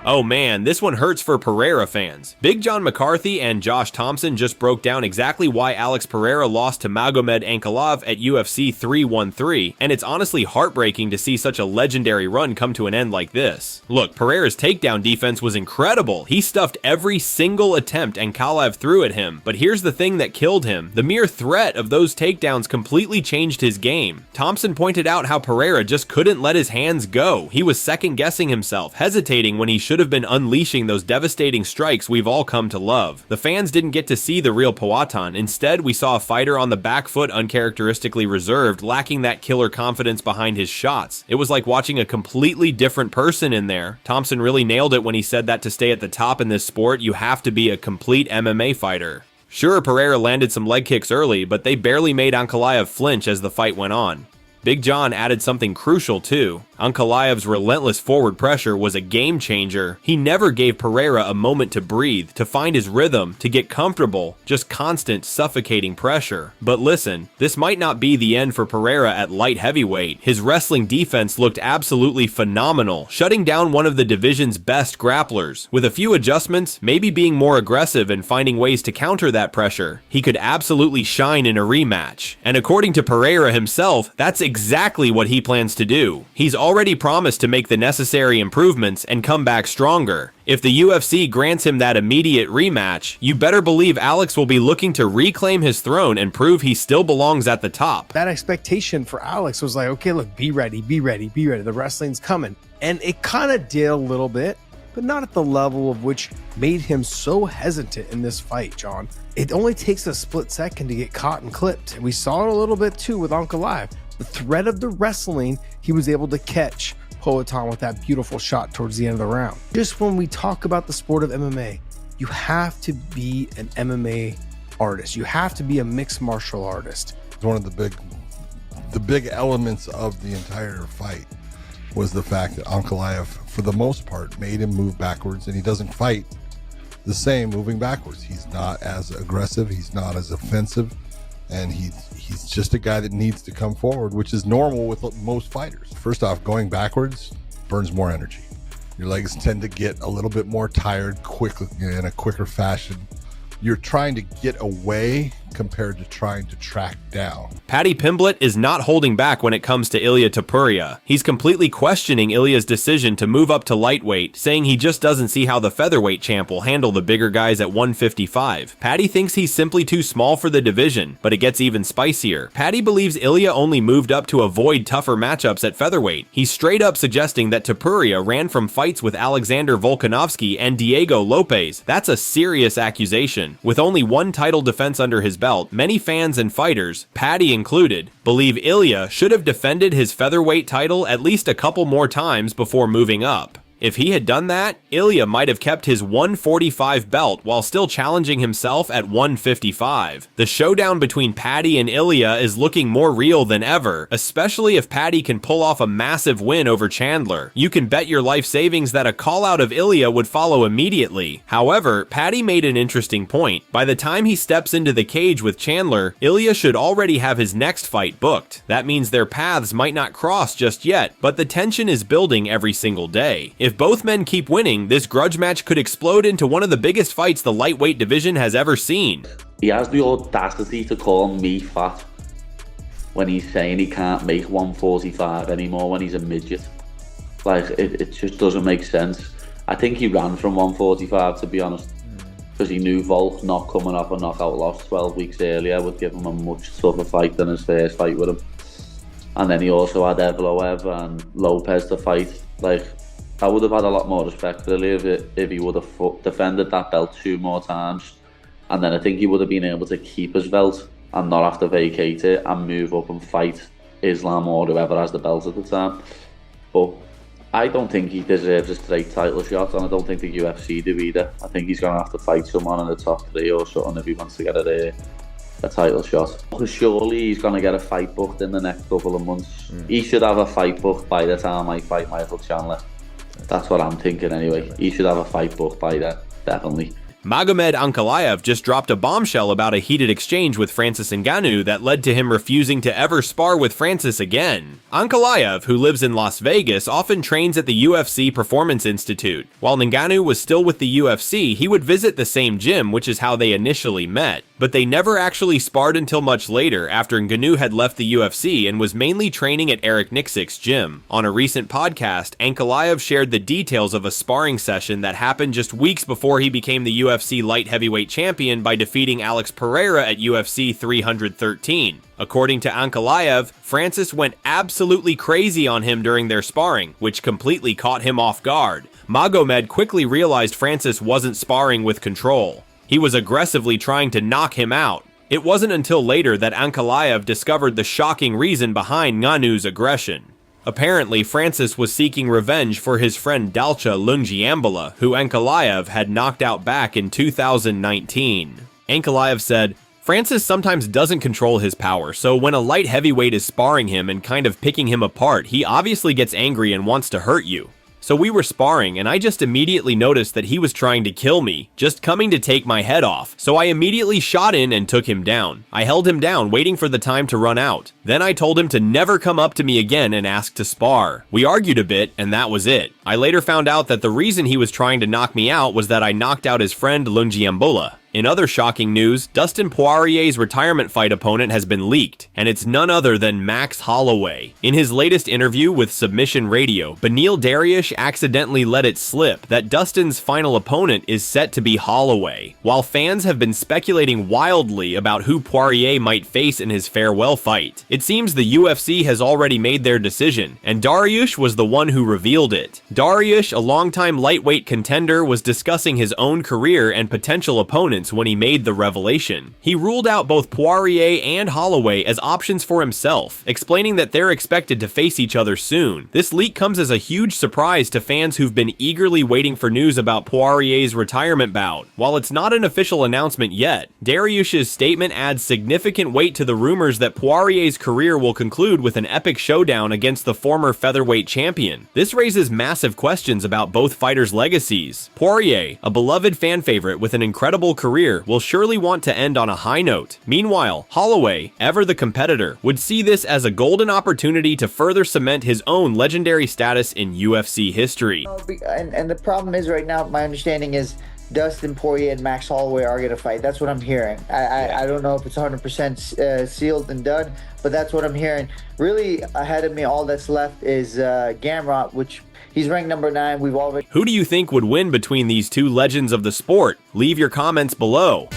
Oh man, this one hurts for Pereira fans. Big John McCarthy and Josh Thompson just broke down exactly why Alex Pereira lost to Magomed Ankalaev at UFC 313, and it's honestly heartbreaking to see such a legendary run come to an end like this. Look, Pereira's takedown defense was incredible. He stuffed every single attempt Ankalaev threw at him, but here's the thing that killed him. The mere threat of those takedowns completely changed his game. Thompson pointed out how Pereira just couldn't let his hands go. He was second-guessing himself, hesitating when he should have been unleashing those devastating strikes we've all come to love. The fans didn't get to see the real Powhatan. Instead, we saw a fighter on the back foot uncharacteristically reserved, lacking that killer confidence behind his shots. It was like watching a completely different person in there. Thompson really nailed it when he said that to stay at the top in this sport, you have to be a complete MMA fighter. Sure, Pereira landed some leg kicks early, but they barely made Ankalaev flinch as the fight went on. Big John added something crucial too. Ankalaev's relentless forward pressure was a game changer. He never gave Pereira a moment to breathe, to find his rhythm, to get comfortable, just constant suffocating pressure. But listen, this might not be the end for Pereira at light heavyweight. His wrestling defense looked absolutely phenomenal, shutting down one of the division's best grapplers. With a few adjustments, maybe being more aggressive and finding ways to counter that pressure, he could absolutely shine in a rematch. And according to Pereira himself, that's exactly what he plans to do. He's already promised to make the necessary improvements and come back stronger. If the UFC grants him that immediate rematch, you better believe Alex will be looking to reclaim his throne and prove he still belongs at the top. That expectation for Alex was like, okay, look, be ready, be ready, be ready. The wrestling's coming. And it kind of did a little bit, but not at the level of which made him so hesitant in this fight, John. It only takes a split second to get caught and clipped. And we saw it a little bit too with Ankalaev. The threat of the wrestling, he was able to catch Powhatan with that beautiful shot towards the end of the round. Just when we talk about the sport of MMA, you have to be an MMA artist. You have to be a mixed martial artist. One of the big elements of the entire fight was the fact that Ankalaev, for the most part, made him move backwards, and he doesn't fight the same moving backwards. He's not as aggressive, he's not as offensive, and he's just a guy that needs to come forward, which is normal with most fighters. First off, going backwards burns more energy. Your legs tend to get a little bit more tired quickly, in a quicker fashion. You're trying to get away compared to trying to track down. Paddy Pimblett is not holding back when it comes to Ilia Topuria. He's completely questioning Ilia's decision to move up to lightweight, saying he just doesn't see how the featherweight champ will handle the bigger guys at 155. Paddy thinks he's simply too small for the division, but it gets even spicier. Paddy believes Ilia only moved up to avoid tougher matchups at featherweight. He's straight up suggesting that Topuria ran from fights with Alexander Volkanovski and Diego Lopez. That's a serious accusation. With only one title defense under his belt, many fans and fighters, Paddy included, believe Ilia should have defended his featherweight title at least a couple more times before moving up. If he had done that, Ilia might have kept his 145 belt while still challenging himself at 155. The showdown between Paddy and Ilia is looking more real than ever, especially if Paddy can pull off a massive win over Chandler. You can bet your life savings that a call out of Ilia would follow immediately. However, Paddy made an interesting point. By the time he steps into the cage with Chandler, Ilia should already have his next fight booked. That means their paths might not cross just yet, but the tension is building every single day. If both men keep winning, this grudge match could explode into one of the biggest fights the lightweight division has ever seen. He has the audacity to call me fat when he's saying he can't make 145 anymore when he's a midget. Like, it just doesn't make sense. I think he ran from 145, to be honest, because he knew Volk not coming off a knockout loss 12 weeks earlier would give him a much tougher fight than his first fight with him. And then he also had Evloev and Lopez to fight. Like, I would have had a lot more respect for Ilia if he would have defended that belt 2 more times, and then I think he would have been able to keep his belt and not have to vacate it and move up and fight Islam or whoever has the belt at the time. But I don't think he deserves a straight title shot, and I don't think the UFC do either. I think he's going to have to fight someone in the top 3 or something if he wants to get a title shot. Because surely he's going to get a fight booked in the next couple of months. He should have a fight booked by the time I fight Michael Chandler. That's what I'm thinking anyway. He should have a fight booked by that, definitely. Magomed Ankalaev just dropped a bombshell about a heated exchange with Francis Ngannou that led to him refusing to ever spar with Francis again. Ankalaev, who lives in Las Vegas, often trains at the UFC Performance Institute. While Ngannou was still with the UFC, he would visit the same gym, which is how they initially met. But they never actually sparred until much later, after Ngannou had left the UFC and was mainly training at Eric Nicksick's gym. On a recent podcast, Ankalaev shared the details of a sparring session that happened just weeks before he became the UFC light heavyweight champion by defeating Alex Pereira at UFC 313. According to Ankalaev, Francis went absolutely crazy on him during their sparring, which completely caught him off guard. Magomed quickly realized Francis wasn't sparring with control. He was aggressively trying to knock him out. It wasn't until later that Ankalaev discovered the shocking reason behind Ngannou's aggression. Apparently, Francis was seeking revenge for his friend Dalcha Lungiambula, who Ankalaev had knocked out back in 2019. Ankalaev said, "Francis sometimes doesn't control his power, so when a light heavyweight is sparring him and kind of picking him apart, he obviously gets angry and wants to hurt you. So we were sparring, and I just immediately noticed that he was trying to kill me, just coming to take my head off. So I immediately shot in and took him down. I held him down, waiting for the time to run out. Then I told him to never come up to me again and ask to spar. We argued a bit, and that was it. I later found out that the reason he was trying to knock me out was that I knocked out his friend Lungiambula." In other shocking news, Dustin Poirier's retirement fight opponent has been leaked, and it's none other than Max Holloway. In his latest interview with Submission Radio, Beneil Dariush accidentally let it slip that Dustin's final opponent is set to be Holloway. While fans have been speculating wildly about who Poirier might face in his farewell fight, it seems the UFC has already made their decision, and Dariush was the one who revealed it. Dariush, a longtime lightweight contender, was discussing his own career and potential opponents when he made the revelation. He ruled out both Poirier and Holloway as options for himself, explaining that they're expected to face each other soon. This leak comes as a huge surprise to fans who've been eagerly waiting for news about Poirier's retirement bout. While it's not an official announcement yet, Dariush's statement adds significant weight to the rumors that Poirier's career will conclude with an epic showdown against the former featherweight champion. This raises massive questions about both fighters' legacies. Poirier, a beloved fan favorite with an incredible career, will surely want to end on a high note. Meanwhile, Holloway, ever the competitor, would see this as a golden opportunity to further cement his own legendary status in UFC history. And the problem is right now, my understanding is Dustin Poirier and Max Holloway are going to fight. That's what I'm hearing. I don't know if it's 100% sealed and done, but that's what I'm hearing. Really, ahead of me, all that's left is Gamrot, which he's ranked number 9. We've already. Who do you think would win between these two legends of the sport? Leave your comments below.